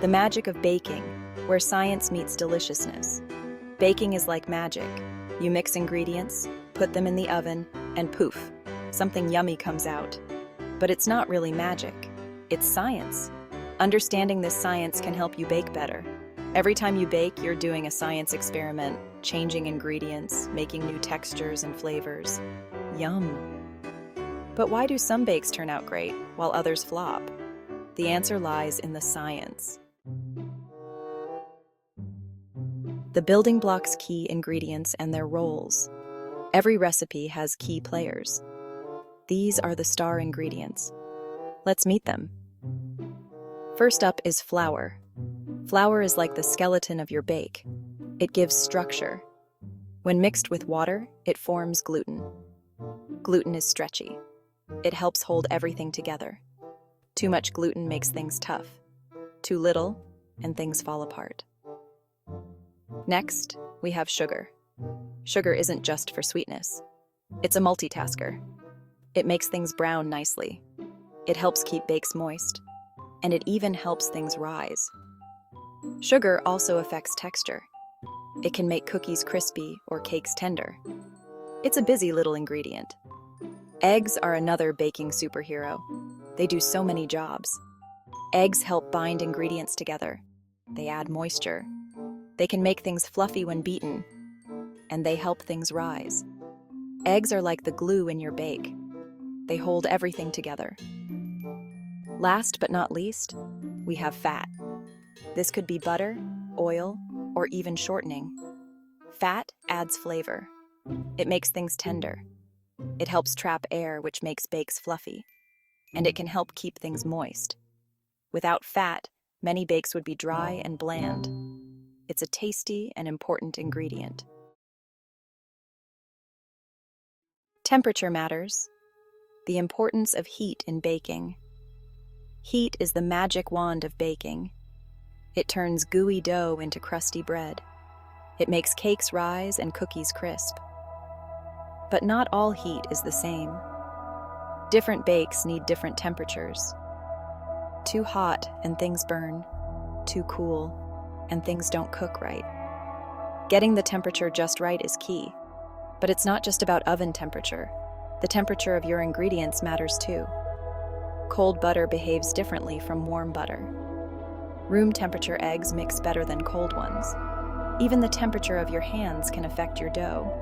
The magic of baking, where science meets deliciousness. Baking is like magic. You mix ingredients, put them in the oven, and poof, something yummy comes out. But it's not really magic. It's science. Understanding this science can help you bake better. Every time you bake, you're doing a science experiment, changing ingredients, making new textures and flavors. Yum. But why do some bakes turn out great, while others flop? The answer lies in the science. The building blocks key ingredients and their roles. Every recipe has key players. These are the star ingredients. Let's meet them. First up is flour. Flour is like the skeleton of your bake. It gives structure. When mixed with water, it forms gluten. Gluten is stretchy. It helps hold everything together. Too much gluten makes things tough. Too little, and things fall apart. Next, we have sugar. Sugar isn't just for sweetness. It's a multitasker. It makes things brown nicely. It helps keep bakes moist. And it even helps things rise. Sugar also affects texture. It can make cookies crispy or cakes tender. It's a busy little ingredient. Eggs are another baking superhero. They do so many jobs. Eggs help bind ingredients together. They add moisture. They can make things fluffy when beaten. And they help things rise. Eggs are like the glue in your bake. They hold everything together. Last but not least, we have fat. This could be butter, oil, or even shortening. Fat adds flavor. It makes things tender. It helps trap air, which makes bakes fluffy. And it can help keep things moist. Without fat, many bakes would be dry and bland. It's a tasty and important ingredient. Temperature matters. The importance of heat in baking. Heat is the magic wand of baking. It turns gooey dough into crusty bread. It makes cakes rise and cookies crisp. But not all heat is the same. Different bakes need different temperatures. Too hot and things burn. Too cool and things don't cook right. Getting the temperature just right is key. But it's not just about oven temperature. The temperature of your ingredients matters too. Cold butter behaves differently from warm butter. Room temperature eggs mix better than cold ones. Even the temperature of your hands can affect your dough.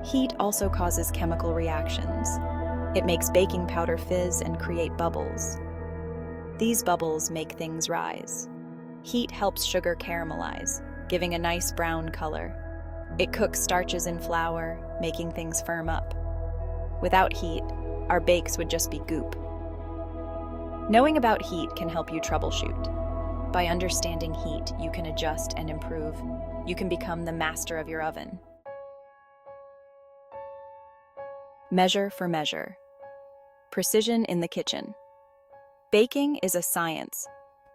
Heat also causes chemical reactions. It makes baking powder fizz and create bubbles. These bubbles make things rise. Heat helps sugar caramelize, giving a nice brown color. It cooks starches in flour, making things firm up. Without heat, our bakes would just be goop. Knowing about heat can help you troubleshoot. By understanding heat, you can adjust and improve. You can become the master of your oven. Measure for measure. Precision in the kitchen. Baking is a science.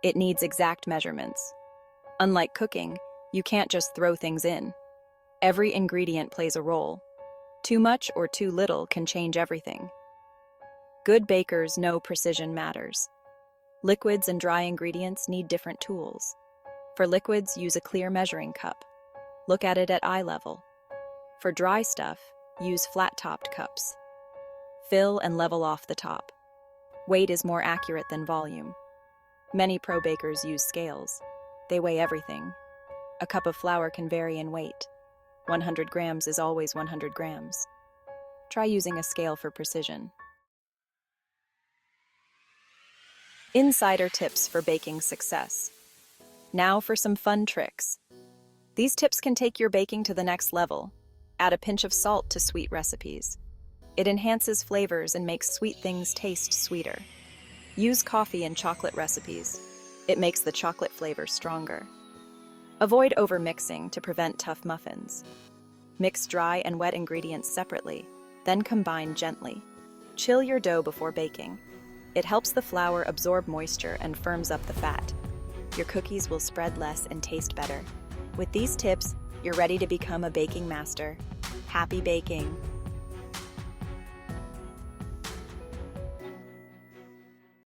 It needs exact measurements. Unlike cooking, you can't just throw things in. Every ingredient plays a role. Too much or too little can change everything. Good bakers know precision matters. Liquids and dry ingredients need different tools. For liquids, use a clear measuring cup. Look at it at eye level. For dry stuff, use flat-topped cups. Fill and level off the top. Weight is more accurate than volume. Many pro bakers use scales. They weigh everything. A cup of flour can vary in weight. 100 grams is always 100 grams. Try using a scale for precision. Insider tips for baking success. Now for some fun tricks. These tips can take your baking to the next level. Add a pinch of salt to sweet recipes. It enhances flavors and makes sweet things taste sweeter. Use coffee in chocolate recipes. It makes the chocolate flavor stronger. Avoid overmixing to prevent tough muffins. Mix dry and wet ingredients separately, then combine gently. Chill your dough before baking. It helps the flour absorb moisture and firms up the fat. Your cookies will spread less and taste better. With these tips, you're ready to become a baking master. Happy baking!